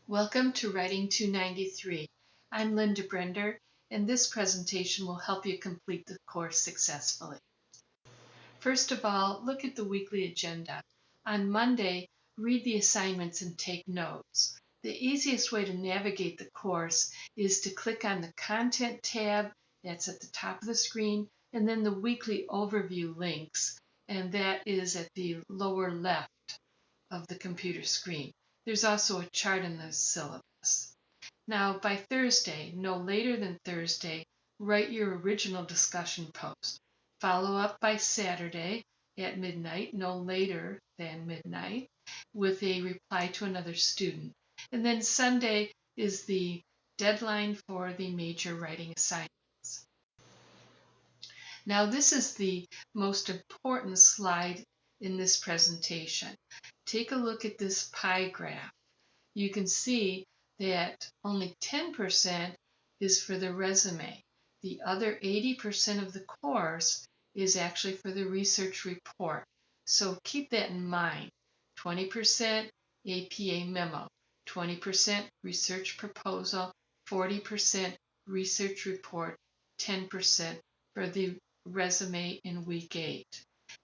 Welcome to Writing 293. I'm Linda Brender, and this presentation will help you complete the course successfully. First of all, look at the weekly agenda. On Monday, read the assignments and take notes. The easiest way to navigate the course is to click on the Content tab that's at the top of the screen, and then the weekly overview links, and that is at the lower left of the computer screen. There's also a chart in the syllabus. Now, by Thursday, no later than Thursday, write your original discussion post. Follow up by Saturday at midnight, no later than midnight, with a reply to another student. And then Sunday is the deadline for the major writing assignments. Now, this is the most important slide in this presentation. Take a look at this pie graph. You can see that only 10% is for the resume. The other 80% of the course is actually for the research report. So keep that in mind. 20% APA memo, 20% research proposal, 40% research report, 10% for the resume in week 8.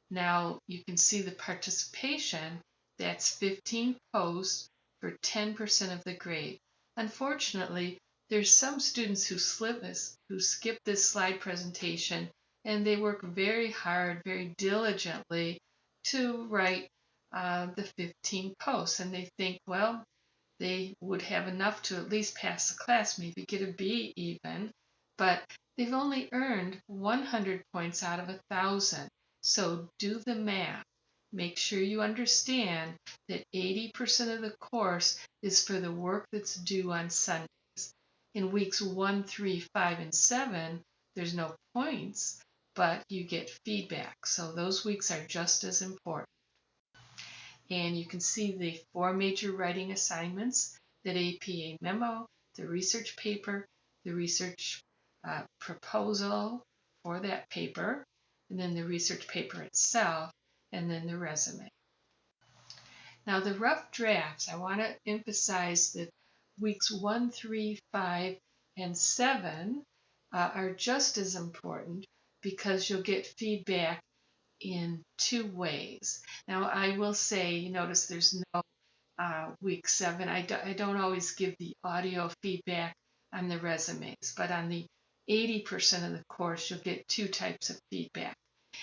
Now you can see the participation, that's 15 posts for 10% of the grade. Unfortunately, there's some students who skip this slide presentation, and they work very hard, very diligently to write the 15 posts, and they think, well, they would have enough to at least pass the class, maybe get a B even, but they've only earned 100 points out of 1,000. So do the math. Make sure you understand that 80% of the course is for the work that's due on Sundays. In weeks 1, 3, 5, and 7, there's no points, but you get feedback. So those weeks are just as important. And you can see the 4 major writing assignments: that APA memo, the research paper, the research proposal for that paper, and then the research paper itself, and then the resume. Now the rough drafts, I want to emphasize that weeks 1, 3, 5, and 7 are just as important because you'll get feedback in 2 ways. Now I will say, notice there's no week 7. I don't always give the audio feedback on the resumes, but on the 80% of the course, you'll get 2 types of feedback.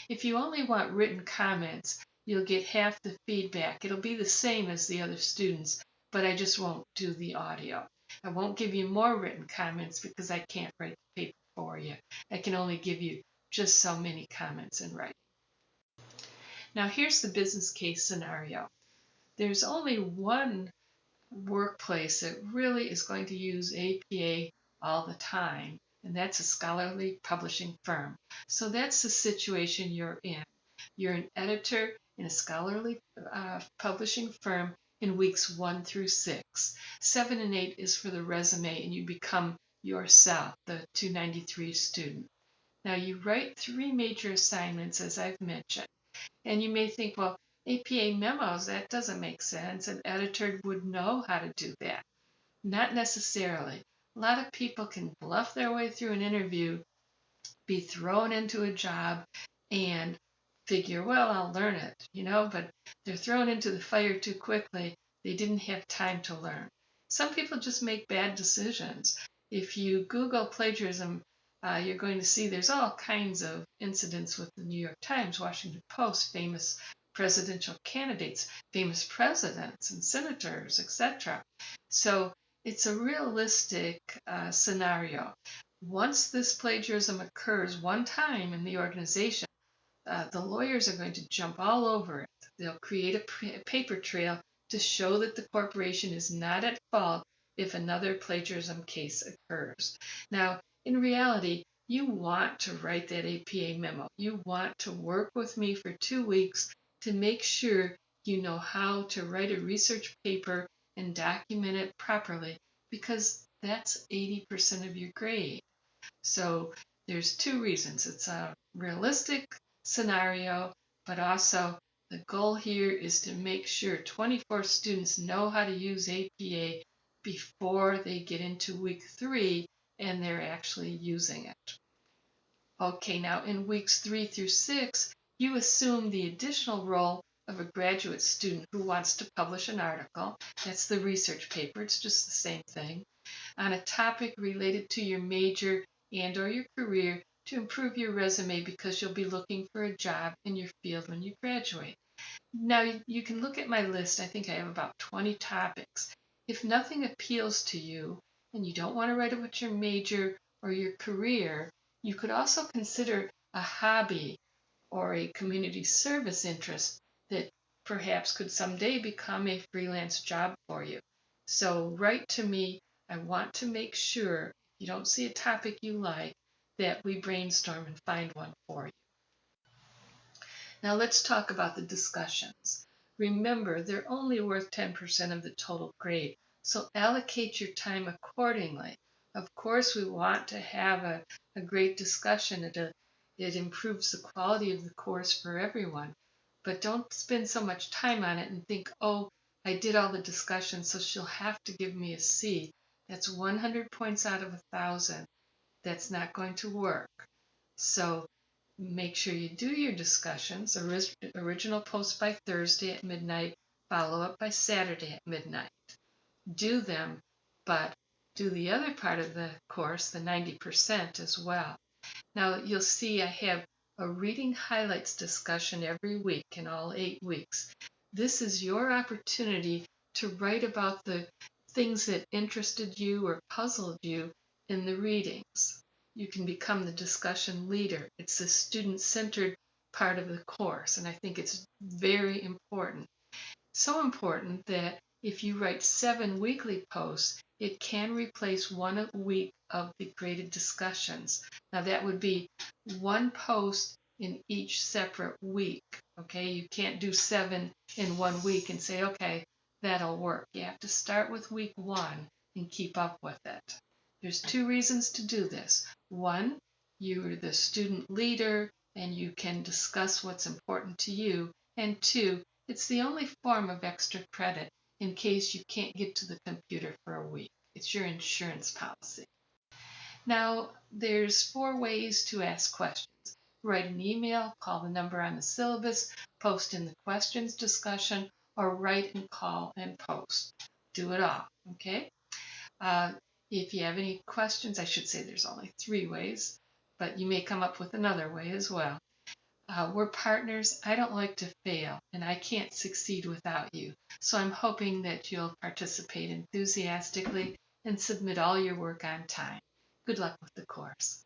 If you only want written comments, you'll get half the feedback. It'll be the same as the other students, but I just won't do the audio. I won't give you more written comments because I can't write the paper for you. I can only give you just so many comments in writing. Now here's the business case scenario. There's only one workplace that really is going to use APA all the time, and that's a scholarly publishing firm. So that's the situation you're in. You're an editor in a scholarly publishing firm in weeks 1 through 6. 7 and 8 is for the resume, and you become yourself, the 293 student. Now you write 3 major assignments, as I've mentioned. And you may think, well, APA memos, that doesn't make sense. An editor would know how to do that. Not necessarily. A lot of people can bluff their way through an interview, be thrown into a job, and figure, well, I'll learn it, but they're thrown into the fire too quickly. They didn't have time to learn. Some people just make bad decisions. If you Google plagiarism, you're going to see there's all kinds of incidents with the New York Times, Washington Post, famous presidential candidates, famous presidents and senators, etc. So it's a realistic scenario. Once this plagiarism occurs one time in the organization, the lawyers are going to jump all over it. They'll create a paper trail to show that the corporation is not at fault if another plagiarism case occurs. Now, in reality, you want to write that APA memo. You want to work with me for 2 weeks to make sure you know how to write a research paper and document it properly, because that's 80% of your grade. So there's 2 reasons. It's a realistic scenario, but also the goal here is to make sure 24 students know how to use APA before they get into week 3 and they're actually using it. Okay, now in weeks 3 through 6, you assume the additional role of a graduate student who wants to publish an article. That's the research paper, it's just the same thing, on a topic related to your major and or your career to improve your resume because you'll be looking for a job in your field when you graduate. Now you can look at my list. I think I have about 20 topics. If nothing appeals to you and you don't want to write about your major or your career, you could also consider a hobby or a community service interest that perhaps could someday become a freelance job for you. So write to me. I want to make sure, if you don't see a topic you like, that we brainstorm and find one for you. Now let's talk about the discussions. Remember, they're only worth 10% of the total grade, so allocate your time accordingly. Of course, we want to have a great discussion. It improves the quality of the course for everyone, but don't spend so much time on it and think, oh, I did all the discussion, so she'll have to give me a C. That's 100 points out of 1,000. That's not going to work. So make sure you do your discussions, original post by Thursday at midnight, follow up by Saturday at midnight. Do them, but do the other part of the course, the 90% as well. Now you'll see I have a reading highlights discussion every week in all 8 weeks. This is your opportunity to write about the things that interested you or puzzled you in the readings. You can become the discussion leader. It's the student-centered part of the course, and I think it's very important. So important that if you write 7 weekly posts, it can replace 1 week of the graded discussions. Now that would be 1 post in each separate week. Okay, you can't do 7 in 1 week and say, okay, that'll work. You have to start with week 1 and keep up with it. There's 2 reasons to do this. 1, you're the student leader and you can discuss what's important to you. And 2, it's the only form of extra credit in case you can't get to the computer for a week. It's your insurance policy. Now, there's 4 ways to ask questions. Write an email, call the number on the syllabus, post in the questions discussion, or write and call and post. Do it all, okay? If you have any questions, I should say there's only 3 ways, but you may come up with another way as well. We're partners. I don't like to fail, and I can't succeed without you. So I'm hoping that you'll participate enthusiastically and submit all your work on time. Good luck with the course.